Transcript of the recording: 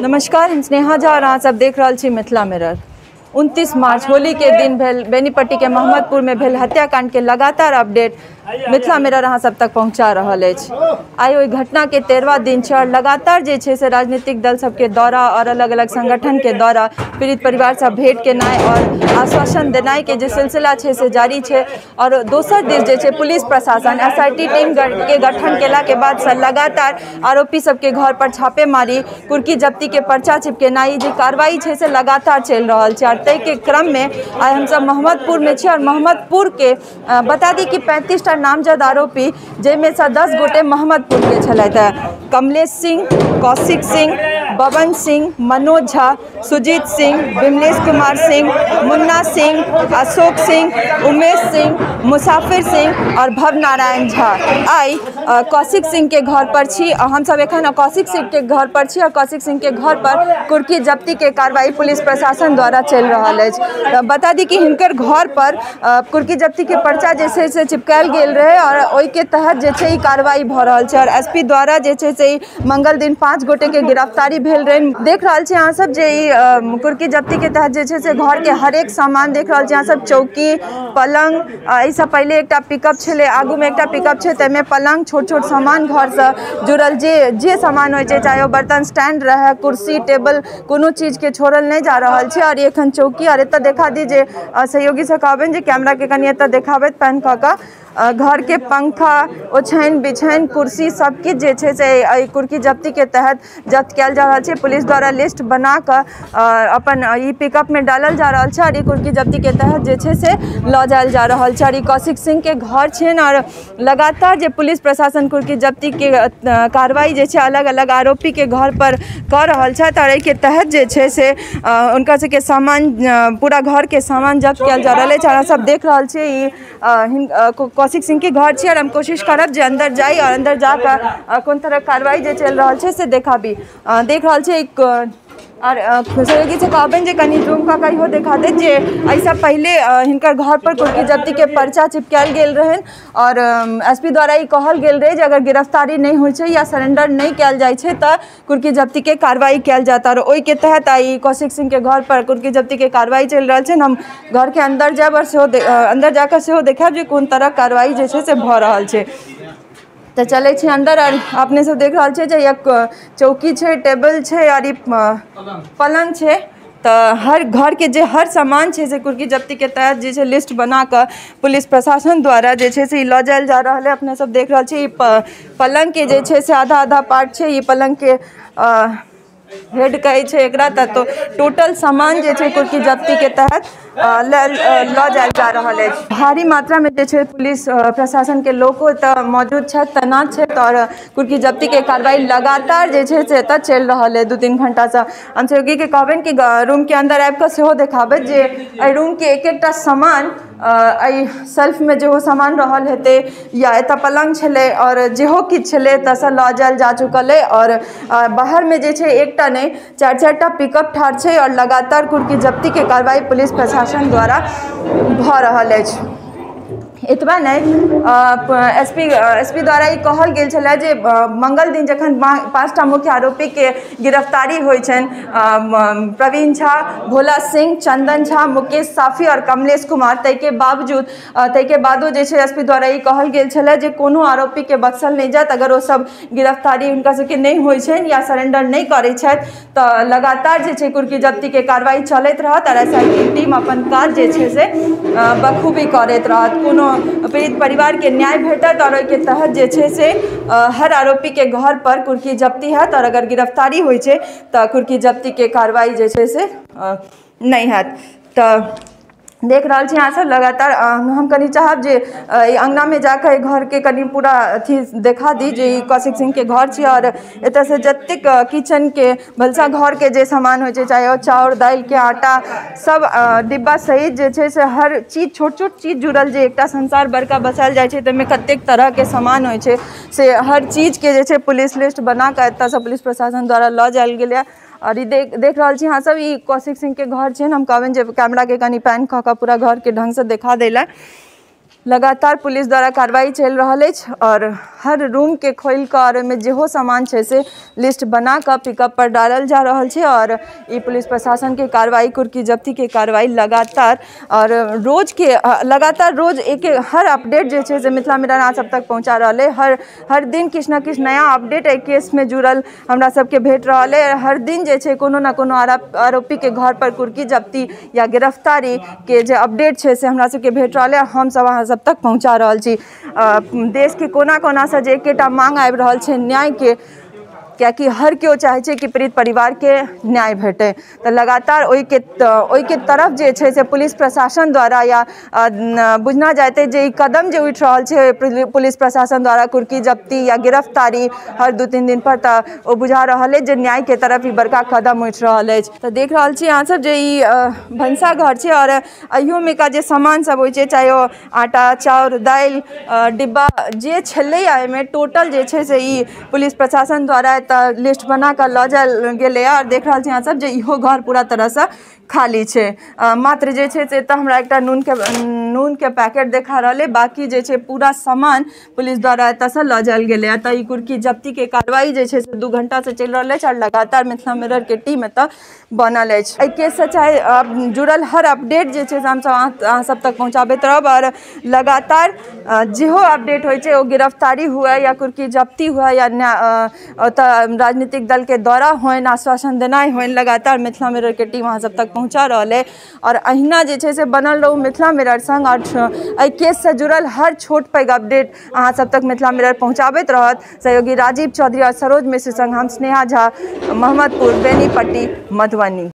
नमस्कार, हम स्नेहा झा और अहाँ सब देख रहा छी मिथिला मिरर। 29 मार्च होली के दिन भेल बेनीपट्टी के मोहम्मदपुर में भेल हत्याकांड के लगातार अपडेट मिथिला मिरर अहाँ सब तक पहुँचा रहा है। आई ओहि घटना के 13वां दिन छै और लगातार जे छै से राजनीतिक दल सबके द्वारा और अलग अलग संगठन के द्वारा पीड़ित परिवार सब भेंट केनाइ और आश्वासन देनाइ के जे सिलसिला छै से जारी छै। और दोसर दिस जे छै पुलिस प्रशासन SIT टीम के गठन केला के बाद से लगातार आरोपी सबके घर पर छापेमारी, कुर्की जब्ती के पर्चा चिपकेनाइ जे कार्रवाई छै से लगातार चल रहा है। और तय के क्रम में आई हम सब मोहम्मदपुर में छी और मोहम्मदपुर के बता दी कि 35 नामजद आरोपी जैमें से 10 गोटे मोहम्मदपुर के छलैथ। कमलेश सिंह, कौशिक सिंह, बबन सिंह, मनोज झा, सुजीत सिंह, विमलेश कुमार सिंह, मुन्ना सिंह, अशोक सिंह, उमेश सिंह, मुसाफिर सिंह और भव नारायण झा। आई कौशिक सिंह के घर पर छी। हम सब एखन कौशिक सिंह के घर पर छी और कौशिक सिंह के घर पर कुर्की जब्ती के कार्रवाई पुलिस प्रशासन द्वारा चल रहा है। बता दी कि हिनकर घर पर कुर्की जब्ती के पर्चा जे छै से चिपकायल गेल रहे और ओहि के तहत जे छै कार्रवाई भ रहल छै और SP द्वारा जे छै से मंगल दिन 5 गोटे के गिरफ्तारी भेल रहे। देख रहल छी अहाँ सब जे कुर्की जब्ती के तहत जे छै से घर के हरेक सामान देख रहल छी अहाँ सब, चौकी, पलंग, इससे पहले एक पिकअप छे, आगू में एक पिकअप छे, तमे पलंग, छोट छोट सामान घर से जुड़ल जे सामान हो, चाहे वो बर्तन स्टैंड रहे, कुर्सी टेबल, कोनो चीज के छोड़ल नहीं जा रहा है। और एखन चौकी और एत देखा दी जे सहयोगी से कहबन जे कैमरा के कनी एत देखाबैत पैन कऽ घर के पंखा, ओछैन बिछैन, कुर्सी सब किछ जे छै से कुर्की जब्ती के तहत जब्त कयल जा रहल छै। पुलिस द्वारा लिस्ट बना कऽ अपन ई पिकअप में डालल जा रहल छै और ई कुर्की जब्ती के तहत जे छै से लऽ जायल जा रहल छै। और ई कौशिक सिंह के घर छै और लगातार जे पुलिस प्रशासन कुर्की जब्ती के कार्रवाई जे छै अलग अलग आरोपी के घर पर कऽ रहल छै और एहि के तहत जे छै से उनका सबके सामान, पूरा घर के सामान जब्त कयल जा रहल है। अहाँ सब देख रहल छी ई कौशिक सिंह के घर छै और हम कोशिश करब जे अंदर जाई और अंदर जाकर कोन तरह कार्रवाई जे चल रहा है से देखाबी। देख रहल छै और सहयोगी से कहबन जे कनी जूम का इहो देखा दे जे ऐसा पहले हिनकर घर पर कुर्की जब्ती के पर्चा चिपकायल गेल रहन और SP द्वारा ई कहल गेल रहे जे अगर गिरफ्तारी नहीं होइ छै या सरेंडर नहीं कयल जाइ छै तऽ कुर्की जब्ती के कार्रवाई कयल जाता। और ओहि के तहत आई कौशिक सिंह के घर पर कुर्की जब्ती के कार्रवाई चल रहा है। हम घर के अंदर जाब और अंदर जाकर सेहो देखाब जे कोन तरह कार्रवाई जे छै से भऽ रहल छै। तो चले छी अंदर और अपने सब देख रहा है जे एक चौकी है, टेबल है और ई पलंग है। तो हर घर के जे हर सामान है से कुर्की जब्ती के तहत जे है लिस्ट बना कर पुलिस प्रशासन द्वारा जे है से लऽ जायल जा रहा है। अपने सब देख रहा छी पलंग के जे है से आधा आधा पार्ट है, ये पलंग के हेड कहे छै एकरा। तो टोटल सामान जे छै कुर्की जब्ती के तहत लऽ जायल जा रहा है। भारी मात्रा में जे छै पुलिस प्रशासन के लोगो तऽ मौजूद छै, तैनात छै और कुर्की जब्ती के कार्रवाई लगातार जे छै से एतऽ चल रहा है 2-3 घंटा से। हम सहयोगी के कहबन कि रूम के अंदर आबि कऽ सेहो देखाबे जे रूम के एक एकटा सामान सेल्फ में जो सामान रहल हेते या एतऽ पलंग छले और जेहो किछ छले तसँ लऽ जायल जा चुकल है। और बाहर में जे छै एकटा नहीं 4-4टा पिकअप ठार छै और लगातार कुर्की जब्ती के कार्रवाई पुलिस प्रशासन द्वारा भऽ रहल अछि। एतबा नहीं SP द्वारा ई कहल गेल छलै जे मंगल दिन जखन 5टा मुख्य आरोपी के गिरफ्तारी होइ छनि, प्रवीण झा, भोला सिंह, चंदन झा, मुकेश साफी और कमलेश कुमार, ताहि के बादो जे छै SP द्वारा ई कहल गेल छलै जे कोनो आरोपी के बख्शल नहीं जात अगर वो सब गिरफ्तारी हुनका सबके नहीं होइ छनि या सरेंडर नहीं करै छथि तऽ लगातार जे छै कुर्की जब्ती के कार्रवाई चलैत रहत और SIT टीम अपन काज जे छै से बखूबी करैत रहत। कोनो पीड़ित परिवार के न्याय भेटत और के तहत जे छै से हर आरोपी के घर पर कुर्की जब्ती हैत और अगर गिरफ्तारी होइ छै तऽ कुर्की जब्ती के कार्रवाई जे छै से नहीं हैत। तऽ देख रहा छी अहाँ सब लगातार हम कनी चाहब जे अंगना में जाकर घर के कनी पूरा अथी देखा दी जे कौशिक सिंह के घर छै और एत से जतेक किचन के भलसा घर के जे सामान हो, चाहे वो चाउर दाल के आटा सब डिब्बा सहित जे छै से हर चीज छोट छोट चीज जुड़ल जे एकटा संसार बड़का बसायल जाइ छै ताहिमे कतेक तरह के सामान होइ छै से हर चीज के जे छै पुलिस लिस्ट बना कऽ एतऽ से पुलिस प्रशासन द्वारा लऽ जायल गेलै। और ये देख रहा छी अहाँ सब ई कौशिक सिंह के घर छै। हम कहबन जे कैमरा के कनी पैन कऽ पूरा घर के ढंग से देखा देला। लगातार पुलिस द्वारा कार्रवाई चल रहा है और हर रूम के खोल कर और में जेहो सामान है से लिस्ट बना कर पिकअप पर डालल जा रहा है और ये पुलिस प्रशासन के कार्रवाई कुर्की जब्ती के कार्रवाई लगातार और लगातार रोज एक हर अपडेट जो है से मिथिला मिरर आज सब तक पहुँचा रहा है। हर दिन किछ न किछ नया अपडेट एक केस में जुड़ल हमरा सबके भेट रहा है। हर दिन जो है कोनो न कोनो आरोपी के घर पर कुर्की जब्ती या गिरफ्तारी के जो अपडेट है से हमरा सबके भेट रहा है। हम सब अहाँ सब तक पहुँचा रहा छी। देश के कोना कोना से जे एकेटा मांग आबि रहल छै न्याय के, कियाकि हर केओ चाहे छै कि पीड़ित परिवार के न्याय भेटे। तो लगातार ओई के तरफ जे छै से पुलिस प्रशासन द्वारा या बुझना जाते जे कदम जे उठ रहल छै पुलिस प्रशासन द्वारा कुर्की जब्ती या गिरफ्तारी हर 2-3 दिन पर तो बुझा रहल है जे न्याय के तरफ ही बड़का कदम उठ रहल है। तो देख रहल छी अहाँ सब जे भनसा घर छै और अहियो में का जे सामान सब होइ छै चाहे ओ आटा चाउर दाल डिब्बा जे छलै में टोटल जे छै से ई पुलिस प्रशासन द्वारा लिस्ट बना कर ल जायल गेलै और देख रहा अहाँ सब जे इहो घर पूरा तरह से खाली छै। मात्र जे छै से तऽ हमरा एकटा नून के पैकेट देखा रहा है, बाकी जे छै पूरा सामान पुलिस द्वारा एतऽ से ल जायल गेलै। एतऽ ई कुर्की जब्ती के कार्रवाई जे छै से 2 घंटा से चल रहा है और लगातार मिथिला मिरर के टीम एतऽ बनल है। एहि केस से चाहे जुड़ल हर अपडेट जे छै से हम सब अहाँ सब तक पहुँचाबैत रहब और लगातार जेहो अपडेट होइ छै ओ गिरफ्तारी हुए या कुर्की जब्ती हुए या राजनीतिक दल के दौरा होइन आश्वासन देनाइ होइन लगातार मिथिला मिरर के टीम अहाँ सब तक पहुँचा रहा है। और अहिना जे छै से बनल रहू मिथिला मिरर संग और एहि केस से जुड़ल हर छोट पैघ अपडेट अहाँ सब तक मिथिला मिरर पहुँचाबैत रहत। सहयोगी राजीव चौधरी और सरोज मिश्र संग हम स्नेहा झा, मोहम्मदपुर, बेनीपट्टी, मधुबनी।